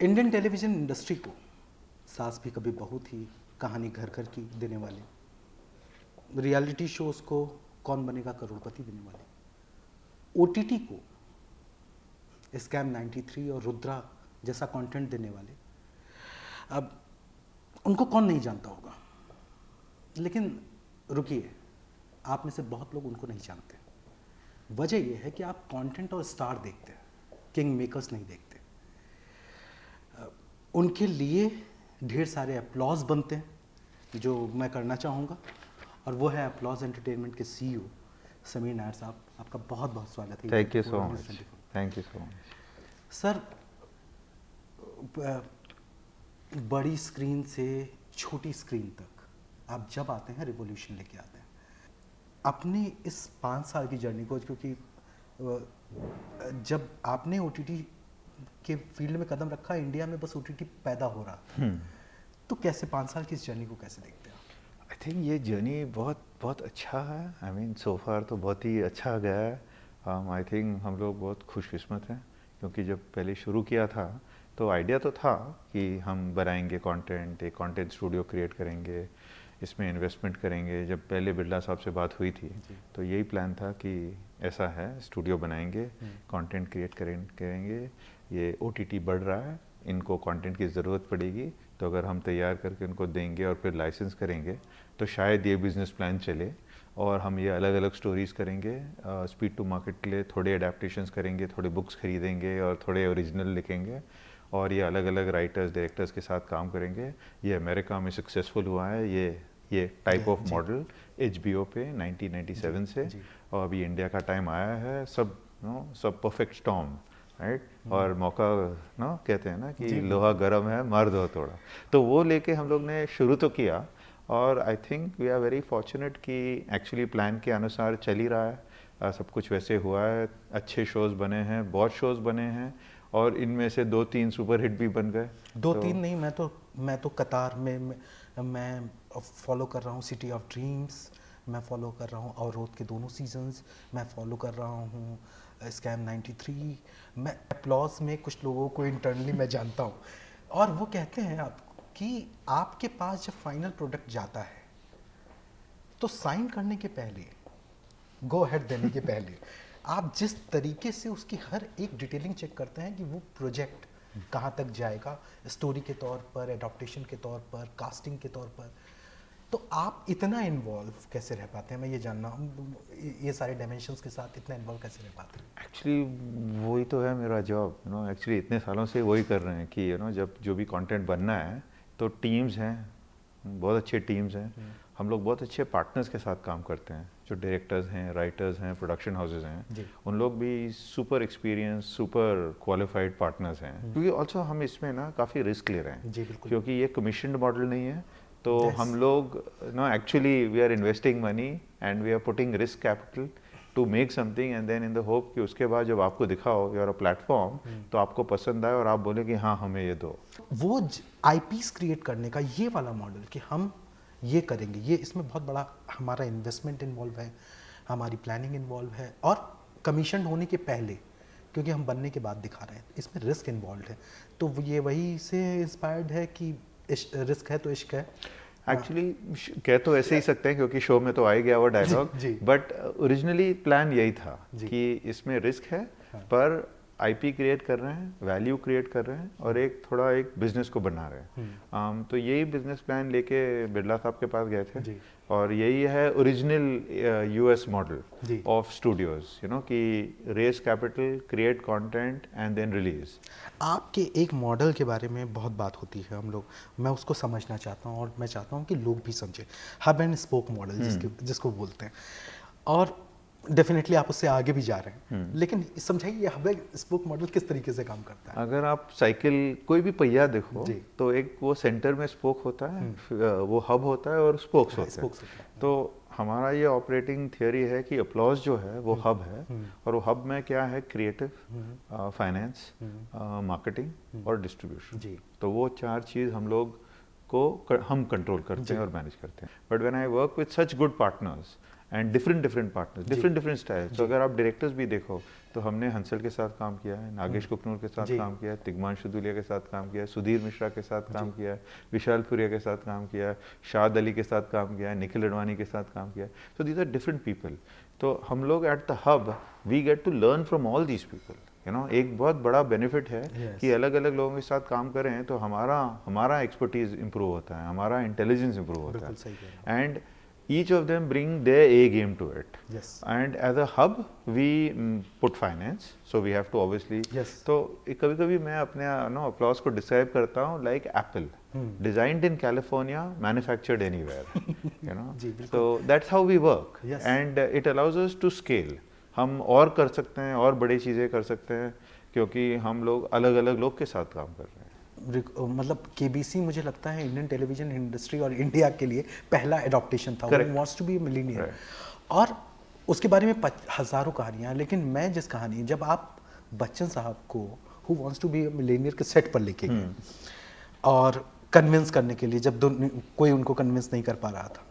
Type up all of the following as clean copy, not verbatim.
Indian television industry को सास भी कभी बहू थी, कहानी घर घर की देने वाले, रियलिटी शोज़ को कौन बनेगा करोड़पति देने वाले, ओटीटी को स्कैम 93 और रुद्रा जैसा कंटेंट देने वाले, अब उनको कौन नहीं जानता होगा। लेकिन रुकिए, आप में से बहुत लोग उनको नहीं जानते। वजह यह है कि आप कंटेंट और स्टार देखते हैं, किंग मेकर्स नहीं देखते। उनके लिए ढेर सारे अपलॉज बनते हैं, जो मैं करना चाहूँगा, और वो है अपलॉज एंटरटेनमेंट के सीईओ समीर नायर साहब। आपका बहुत बहुत स्वागत है। Thank you so much. Thank you so much sir. बड़ी स्क्रीन से छोटी स्क्रीन तक आप जब आते हैं, रिवॉल्यूशन लेके आते हैं अपने इस 5 साल की जर्नी को, क्योंकि जब आपने ओटीटी के फील्ड में कदम रखा, इंडिया में बस ओटीटी पैदा हो रहा, तो कैसे 5 साल की इस जर्नी को कैसे देखते हैं? आई थिंक ये जर्नी बहुत बहुत अच्छा है। आई मीन सो फार तो बहुत ही अच्छा गया है। आई थिंक हम लोग बहुत खुशकिस्मत हैं, क्योंकि जब पहले शुरू किया था तो आइडिया तो था कि हम बनाएंगे कंटेंट, एक कंटेंट स्टूडियो क्रिएट करेंगे, इसमें इन्वेस्टमेंट करेंगे। जब पहले बिरला साहब से बात हुई थी तो यही प्लान था कि ऐसा है, स्टूडियो बनाएंगे, कंटेंट क्रिएट करेंगे। ये ओटीटी बढ़ रहा है, इनको कंटेंट की ज़रूरत पड़ेगी, तो अगर हम तैयार करके उनको देंगे और फिर लाइसेंस करेंगे तो शायद ये बिज़नेस प्लान चले और हम ये अलग अलग स्टोरीज़ करेंगे। स्पीड टू मार्केट के लिए थोड़े अडेप्टेशंस करेंगे, थोड़े बुक्स खरीदेंगे और थोड़े ओरिजिनल लिखेंगे, और ये अलग अलग राइटर्स डायरेक्टर्स के साथ काम करेंगे। ये अमेरिका में सक्सेसफुल हुआ है ये टाइप ऑफ मॉडल HBO पे 1997 से, और अभी इंडिया का टाइम आया है। सब परफेक्ट स्टॉर्म, राइट। और मौका कहते हैं ना कि लोहा गर्म है, मार दो थोड़ा, तो वो लेके हम लोग ने शुरू तो किया। और I think we are very fortunate कि एक्चुअली प्लान के अनुसार चल ही रहा है। सब कुछ वैसे हुआ है, अच्छे शोज़ बने हैं, बहुत शोज़ बने हैं, और इनमें से 2-3 सुपर हिट भी बन गए। 2-3 नहीं, मैं तो कतार में मैं फॉलो कर रहा हूँ सिटी ऑफ ड्रीम्स, मैं फॉलो कर रहा हूँ और रोद के दोनों सीजन्स, मैं फॉलो कर रहा हूँ स्कैम 93। मैं अपलॉज में कुछ लोगों को इंटरनली मैं जानता हूँ, और वो कहते हैं आप कि आपके पास जब फाइनल प्रोडक्ट जाता है तो साइन करने के पहले, गो अहेड देने के पहले आप जिस तरीके से उसकी हर एक डिटेलिंग चेक करते हैं कि वो प्रोजेक्ट कहाँ तक जाएगा, स्टोरी के तौर पर, एडॉप्टेशन के तौर पर, कास्टिंग के तौर पर, तो आप इतना इन्वॉल्व कैसे रह पाते हैं? मैं ये जानना, ये सारे डायमेंशंस के साथ इतना इन्वॉल्व कैसे रह पाते हैं? एक्चुअली वही तो है मेरा जॉब, एक्चुअली इतने सालों से वही कर रहे हैं कि जब जो भी कंटेंट बनना है तो टीम्स हैं, बहुत अच्छे टीम्स हैं। हम लोग बहुत अच्छे पार्टनर्स के साथ काम करते हैं, जो डायरेक्टर्स हैं, राइटर्स हैं, प्रोडक्शन हाउसेज हैं, उन लोग भी super experience, super qualified partners हैं। क्योंकि ऑल्सो हम इसमें काफ़ी रिस्क ले रहे हैं, क्योंकि ये कमीशनड मॉडल नहीं है। तो हम लोग actually we are investing money and we are putting risk capital to make something, and then in the hope कि उसके बाद जब आपको दिखाओ योर अ प्लेटफॉर्म तो आपको पसंद आए और आप बोले कि हाँ हमें ये दो। वो आईपीस क्रिएट करने का ये वाला मॉडल कि हम ये करेंगे, ये इसमें बहुत बड़ा हमारा इन्वेस्टमेंट इन्वॉल्व है, हमारी प्लानिंग इन्वॉल्व है, और कमीशन होने के पहले, क्योंकि हम बनने के बाद दिखा रहे हैं, इसमें रिस्क इन्वॉल्व है। तो ये वही से इंस्पायर्ड है कि रिस्क है तो इश्क है। एक्चुअली कह तो ऐसे ही सकते हैं, क्योंकि शो में तो आ ही गया वो डायलॉग, बट ओरिजिनली प्लान यही था कि इसमें रिस्क है, पर आईपी क्रिएट कर रहे हैं, वैल्यू क्रिएट कर रहे हैं, और एक बिजनेस को बना रहे हैं। तो यही बिजनेस प्लान लेके बिरला साहब के पास गए थे, और यही है original US model of studios, कि raise capital, create content and then release. आपके एक मॉडल के बारे में बहुत बात होती है, हम लोग, मैं उसको समझना चाहता हूँ, और मैं चाहता हूँ कि लोग भी समझें। हब एंड स्पोक मॉडल जिसको बोलते हैं, और डेफिनेटली आप उससे आगे भी जा रहे हैं, लेकिन समझाइए हब एंड स्पोक मॉडल किस तरीके से काम करता है? अगर आप साइकिल कोई भी पहिया देखो तो एक वो सेंटर में स्पोक होता है, वो हब होता है और स्पोक्स होते हैं। तो हमारा ये ऑपरेटिंग थियोरी है कि अपलॉज जो है वो हब है, और वो हब में क्या है, क्रिएटिव, फाइनेंस, मार्केटिंग और डिस्ट्रीब्यूशन। तो वो 4 चीज़ हम लोग को हम कंट्रोल करते हैं और मैनेज करते हैं। But when I work with such good partners and different different partners, different different style. तो अगर आप डायरेक्टर्स भी देखो तो हमने हंसल के साथ काम किया है, नागेश कुकनूर के साथ काम किया है, तिग्मांशु दुलिया के साथ काम किया है, सुधीर मिश्रा के साथ काम किया है, विशाल फुरिया के साथ काम किया है, शाद अली के साथ काम किया है, निखिल अडवाणी के साथ काम किया है। So these are different people. तो हम लोग at the hub we get to learn from all these people, you know. एक बहुत बड़ा बेनिफिट है कि अलग अलग लोगों के साथ काम करें तो हमारा एक्सपर्टीज इंप्रूव होता है, हमारा इंटेलिजेंस इंप्रूव होता है, and each of them bring their A game to it. Yes. And as a hub we put finance, so we have to obviously. Yes. तो कभी कभी मैं अपने applause को describe करता हूँ like Apple, designed in California, manufactured anywhere, you know. So that's how we work. Yes. And it allows us to scale. हम और कर सकते हैं, और बड़ी चीज़ें कर सकते हैं, क्योंकि हम लोग अलग अलग लोग के साथ काम कर रहे हैं। मतलब केबीसी मुझे लगता है इंडियन टेलीविजन इंडस्ट्री और इंडिया के लिए पहला एडॉप्टेशन था, वो वांट्स टू बी मिलीनियर। और उसके बारे में हज़ारों कहानियाँ, लेकिन मैं जिस कहानी, जब आप बच्चन साहब को who wants to be millionaire के सेट पर लेके गए और कन्विंस करने के लिए, जब कोई उनको कन्विंस नहीं कर पा रहा था,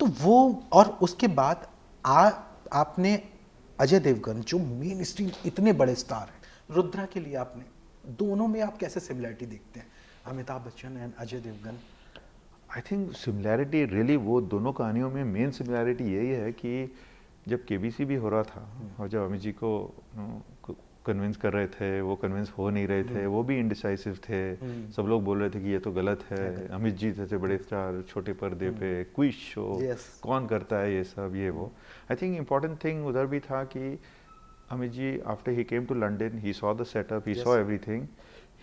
तो वो, और उसके बाद आपने अजय देवगन जो मेन स्ट्रीम इतने बड़े स्टार हैं, रुद्रा के लिए आपने, दोनों में आप कैसे सिमिलरिटी देखते हैं, Amitabh Bachchan and Ajay Devgn? I think similarity really, वो दोनों कहानियों में मेन सिमिलैरिटी यही है कि जब केबीसी भी हो रहा था और जब अमित जी को कन्विंस कर रहे थे, वो कन्विंस हो नहीं रहे थे, वो भी इंडिसाइसिव थे, सब लोग बोल रहे थे कि ये तो गलत है, अमित जी थे बड़े स्टार, छोटे पर्दे पे क्विज शो, कौन करता है ये सब, ये वो। आई थिंक इम्पॉर्टेंट थिंग उधर भी था कि Amit ji, after he came to London, he saw the setup, he saw everything,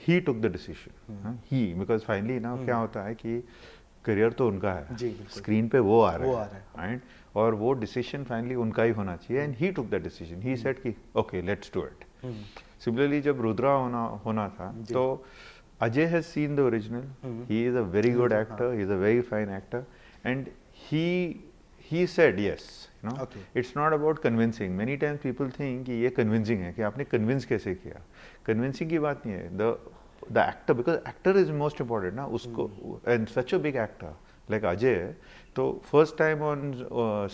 he took the decision. Because finally now क्या होता है कि करियर तो उनका है, स्क्रीन पे वो आ रहा है, राइट, और वो डिसीजन फाइनली उनका ही होना चाहिए, and he took the decision, he said कि okay let's do it. Similarly जब रुद्रा होना था, तो Ajay has seen the original, he is a very good actor, he is a very fine actor, and he said yes, you know. Okay. It's not about convincing. Many times people think कि ये convincing है, कि आपने convince कैसे किया। convincing की बात नहीं है, the actor, because actor is most important ना, उसको, and such a big actor like Ajay, तो first time on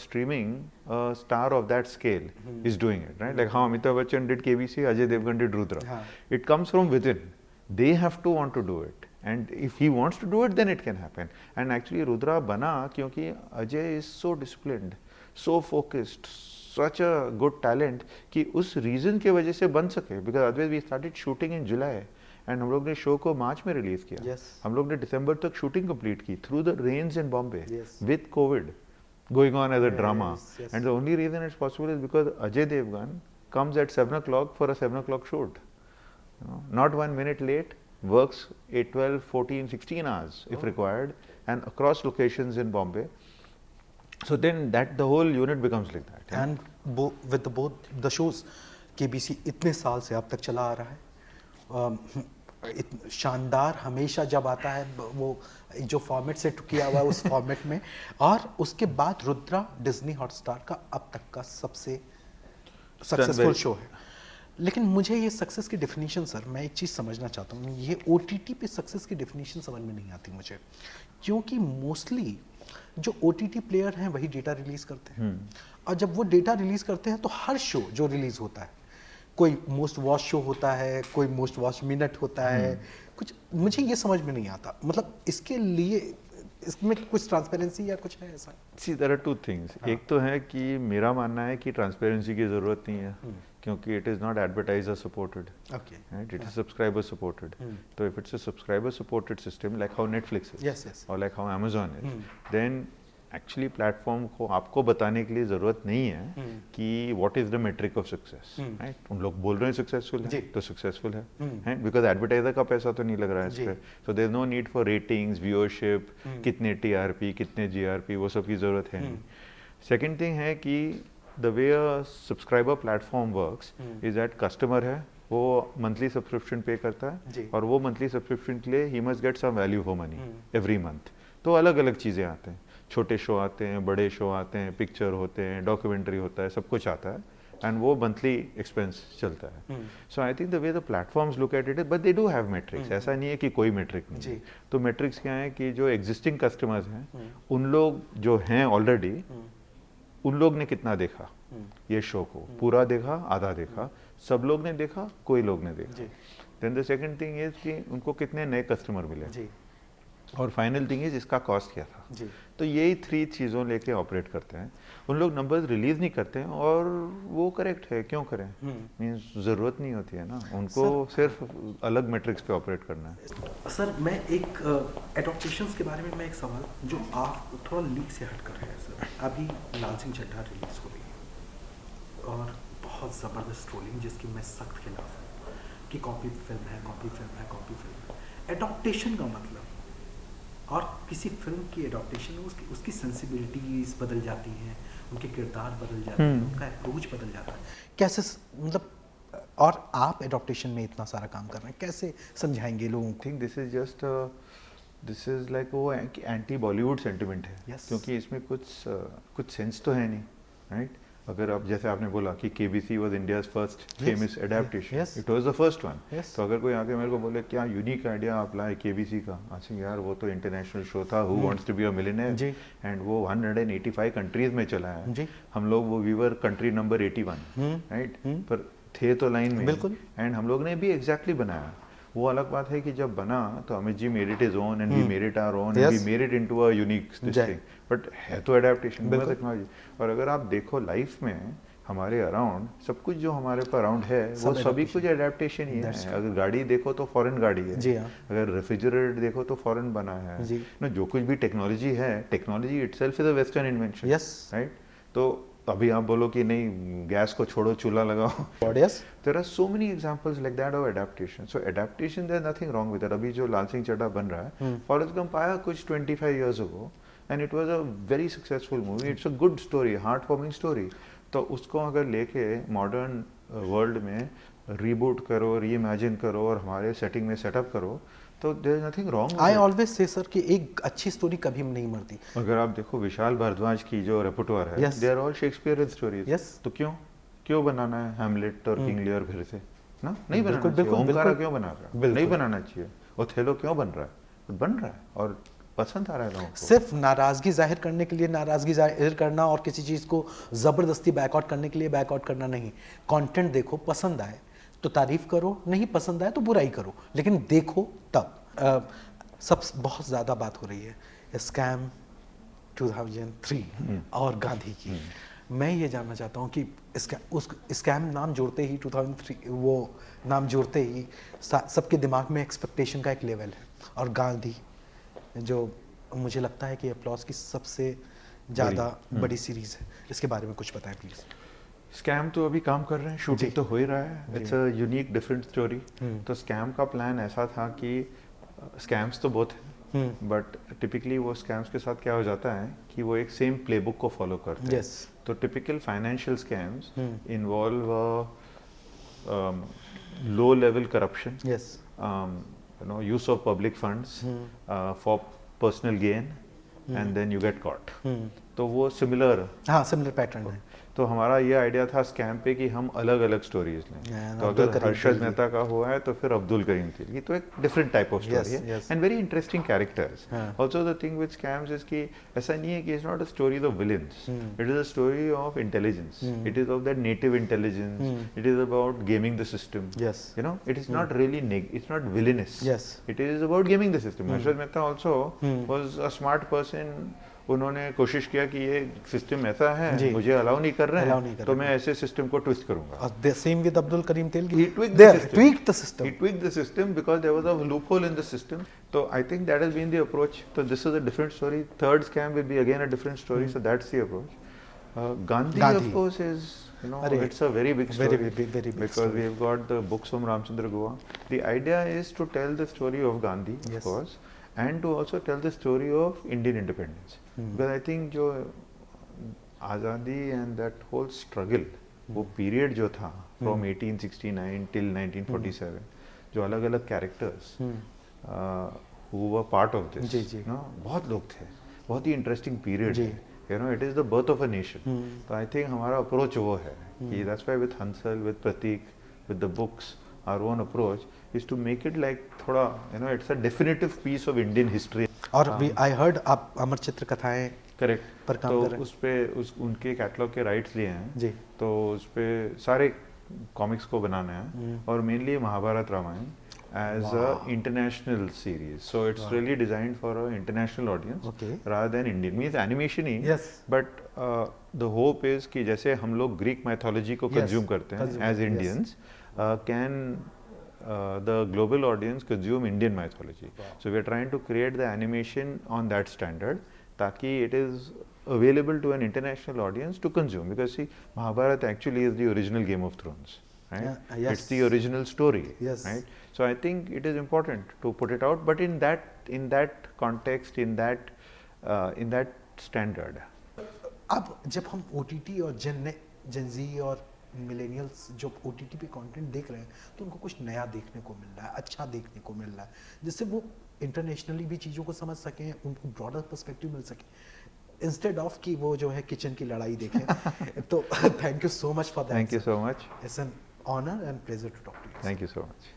streaming a star of that scale is doing it, right? Like how Amitabh Bachchan did KBC, Ajay Devgan did Rudra. It comes from within. They have to want to do it. And if he wants to do it, then it can happen. And actually Rudra बना क्योंकि Ajay is so disciplined, so focused, such a good talent कि उस reason के वजह से बन सके। Because otherwise we started shooting in July and हम लोग ने शो को मार्च में रिलीज किया। हम लोग ने दिसंबर तक शूटिंग कंप्लीट की through the rains in Bombay with COVID going on as a drama. And the only reason it's possible is because Ajay Devgan comes at 7 o'clock for a 7 o'clock shoot. You know, not 1 minute late, works 8, 12, 14, 16 hours if required, and across locations in Bombay. So then that the whole unit becomes like that. And with both the shows, KBC इतने साल से अब तक चला आ रहा है, शानदार, हमेशा जब आता है वो जो फॉर्मेट सेट किया हुआ है उस फॉर्मेट में, और उसके बाद रुद्रा डिज्नी हॉटस्टार का अब तक का सबसे सक्सेसफुल शो है। लेकिन मुझे ये सक्सेस की डेफिनेशन, सर मैं एक चीज़ समझना चाहता हूँ, ये OTT पे सक्सेस की डेफिनेशन समझ में नहीं आती मुझे, क्योंकि मोस्टली जो OTT प्लेयर हैं वही डेटा रिलीज़ करते हैं, और जब वो डेटा रिलीज़ करते हैं तो हर शो जो रिलीज़ होता है, कोई मोस्ट वॉच शो होता है, कोई मोस्ट वॉच मिनट होता है, कुछ मुझे ये समझ में नहीं आता, मतलब इसके लिए इसमें कुछ ट्रांसपेरेंसी या कुछ है ऐसा? सी देयर आर टू थिंग्स। एक तो है कि मेरा मानना है कि ट्रांसपेरेंसी की ज़रूरत नहीं है, क्योंकि it is not advertiser supported, right, it is subscriber supported. तो if it's a subscriber supported system like how Netflix is और like how Amazon is, then actually platform को आपको बताने के लिए ज़रूरत नहीं है कि what is the metric of success, right. उन लोग बोल रहे हैं सक्सेसफुल है तो सक्सेसफुल है, बिकॉज एडवर्टाइजर का पैसा तो नहीं लग रहा है इस पर, so there is no need for ratings, viewership, कितने TRP, कितने GRP, वो सब की ज़रूरत है नहीं। सेकेंड थिंग है कि the way a subscriber platform works is that customer है, वो मंथली सब्सक्रिप्शन पे करता है, और वो मंथली सब्सक्रिप्शन के लिए he must get some value for money every month. तो अलग अलग चीज़ें आते हैं, छोटे शो आते हैं, बड़े शो आते हैं, पिक्चर होते हैं, डॉक्यूमेंट्री होता है, सब कुछ आता है, एंड वो मंथली एक्सपेंस चलता है। So I think the way the platforms look at it, but they do have metrics, ऐसा नहीं है कि कोई मेट्रिक नहीं है। तो मेट्रिक्स क्या है कि जो एग्जिस्टिंग कस्टमर्स हैं उन लोग जो हैं ऑलरेडी, उन लोग ने कितना देखा ये शो को, पूरा देखा, आधा देखा, सब लोग ने देखा, कोई लोग ने देखा। Then the second thing is कि उनको कितने नए कस्टमर मिले, और फाइनल थिंग इज इसका कॉस्ट क्या था। तो यही 3 चीज़ों लेके ऑपरेट करते हैं। उन लोग नंबर्स रिलीज नहीं करते हैं, और वो करेक्ट है, क्यों करें, मीन्स ज़रूरत नहीं होती है ना उनको, सिर्फ अलग मैट्रिक्स पे ऑपरेट करना है। सर मैं एक एडॉप्टेशंस के बारे में मैं एक सवाल जो आप थोड़ा लीक से हट कर रहे हैं सर, अभी लाल सिंह चड्ढा रिलीज हो रही है और बहुत ज़बरदस्त ट्रोलिंग जिसकी मैं सख्त खिलाफ हूँ कि कॉपी फिल्म है, कॉपी फिल्म है, कॉपी फिल्म है। एडॉप्टेशन का मतलब, और किसी फिल्म की एडॉप्टेशन में उसकी सेंसिबिलिटीज बदल जाती हैं, उनके किरदार बदल जाते हैं, उनका अप्रोच बदल जाता है, कैसे मतलब, और आप एडॉप्टेशन में इतना सारा काम कर रहे हैं, कैसे समझाएंगे लोगों को? थिंक दिस इज लाइक वो एंटी बॉलीवुड सेंटिमेंट है। Yes. क्योंकि इसमें कुछ सेंस तो है नहीं, राइट? अगर आप जैसे आपने बोला कि KBC was India's first famous adaptation, it was the first one. तो अगर कोई आके मेरे को बोले क्या यूनिक आइडिया आप लाए केबीसी का, अच्छा यार वो तो इंटरनेशनल शो था, who wants to be a millionaire, and वो 185 कंट्रीज में चला है। हम लोग वो वीवर कंट्री नंबर 81, राइट? पर थे तो लाइन में, बिल्कुल, एंड हम लोग ने भी एग्जैक्टली बनाया। वो अलग बात है कि जब बना तो Amit ji made it its own, and we made it our own, and we made it into a unique thing, but है तो एडेप्टेशन टेक्नोलॉजी। और अगर आप देखो लाइफ में हमारे अराउंड सब कुछ जो हमारे पर अराउंड है वो सभी कुछ एडेप्टेशन ही है। अगर गाड़ी देखो तो फॉरेन गाड़ी है, अगर रेफ्रिजरेटर देखो तो फॉरेन बना है ना। जो कुछ भी टेक्नोलॉजी है, technology itself is a western invention, right? तो अभी आप बोलो कि नहीं गैस को छोड़ो चूल्हा लगाओ, there are so many examples like that of adaptation. So adaptation there is nothing wrong with that. अभी जो लाल सिंह चड्ढा बन रहा है, फॉरेस्ट गंप आया कुछ 25 years ago, and it was a very successful movie, it's a good story, heart warming story. तो उसको अगर लेके मॉडर्न वर्ल्ड में रीबूट करो, री इमेजिन करो, और हमारे सेटिंग में सेटअप करो, तो there is nothing wrong. I always say sir कि एक अच्छी स्टोरी कभी नहीं मरती। अगर आप देखो विशाल भारद्वाज की जो रेपर्टोयर है, they are all Shakespeare stories. तो क्यों बनाना है हैमलेट और किंग लियर फिर से ना? नहीं बनाना चाहिए। ओमकारा क्यों बना रहा है? नहीं बनाना चाहिए। ओथेलो क्यों बन रहा है? बन रहा है और पसंद आ रहा है लोगों को। सिर्फ नाराजगी जाहिर करने के लिए नाराजगी जाहिर करना, और किसी चीज़ को ज़बरदस्ती बैकआउट करने के लिए बैकआउट करना नहीं। कंटेंट देखो, पसंद आए तो तारीफ करो, नहीं पसंद आए तो बुराई करो, लेकिन देखो तब। सब बहुत ज़्यादा बात हो रही है स्कैम 2003 और गांधी की। मैं ये जानना चाहता हूँ कि स्कैम नाम जोड़ते ही 2003 वो नाम जोड़ते ही सबके दिमाग में एक्सपेक्टेशन का एक लेवल है, और गांधी जो मुझे लगता है कि अपलॉज की सबसे ज़्यादा बड़ी सीरीज़ है, इसके बारे में कुछ बताएं प्लीज़। स्कैम तो अभी काम कर रहे हैं, शूटिंग तो हो ही रहा है। It's a unique different story. तो स्कैम का प्लान ऐसा था कि स्कैम्स तो बहुत हैं, बट टिपिकली वो स्कैम्स के साथ क्या हो जाता है कि वो एक सेम प्लेबुक को फॉलो करते हैं। तो typical financial scams involve low level corruption, use of public funds for personal gain, and then you get caught. तो वो सिमिलर पैटर्न है। तो हमारा ये आइडिया था स्कैम पे कि हम अलग अलग स्टोरीज लें। तो अगर हर्षद मेहता का हुआ है तो फिर अब्दुल करीम थी, ये तो एक डिफरेंट टाइप ऑफ स्टोरी है, and very interesting characters. Also the thing with scams is कि ऐसा नहीं है कि it's not a story of villains, it is a story of intelligence, it is of that native intelligence, it is about gaming the system, you know, it is not really it's not villainous, it is about gaming the system. Harshad Mehta also was a smart person. उन्होंने कोशिश किया कि ये system ऐसा है, मुझे allow नहीं कर रहे हैं, तो मैं ऐसे सिस्टम को ट्विस्ट करूंगा। Same with Abdul Karim Telgi, he tweaked the system because there was a loophole in the system. So I think that has been the approach. So this is a different story. Third scam will be again a different story. So that's the approach. Gandhi of course is, you know, it's a very big story, very big because story. We've got the books from Ramchandra Goa. The idea is to tell the story of Gandhi, of course, and to also tell the story of Indian independence. Because I think जो आज़ादी and that whole struggle, वो period जो था from 1869 till 1947, जो अलग अलग characters who were part of this, ना बहुत लोग थे, बहुत ही interesting period है, you know, it is the birth of a nation. तो I think हमारा approach वो है कि that's why with Hansal, with Pratik, with the books, our own approach is to make it like थोड़ा, you know, it's a definitive piece of Indian history. और I heard आप अमर चित्र कथाएं correct पर काम तो कर रहे हैं। उस पे उस उनके कैटलॉग के राइट्स लिए हैं जी। तो उस पे सारे कॉमिक्स को बनाना है और mainly Mahabharata Ramayana as a Wow. international series, so it's Wow. really designed for an international audience Okay. rather than Indian, means animation he Yes. but the hope is कि जैसे हम लोग Greek mythology को Yes. consume करते हैं Consume as करते हैं, yes. Indians, can the global audience consume Indian mythology. Wow. So we are trying to create the animation on that standard ताकि it is available to an international audience to consume, because see Mahabharata actually is the original Game of Thrones, right? Yes. It's the original story, Yes. right? So I think it is important to put it out, but in that context, in that standard. अब जब हम OTT और Gen Z और millennials जो OTT पे content देख रहे हैं तो उनको कुछ नया देखने को मिल रहा है, अच्छा देखने को मिल रहा है, जिससे वो इंटरनेशनली भी चीज़ों को समझ सकें, उनको ब्रॉडर पर्सपेक्टिव मिल सके इंस्टेड ऑफ कि वो जो है किचन की लड़ाई देखें। तो thank you so much for that. Thank you so much. It's an honour and pleasure to talk to you. Thank you so much.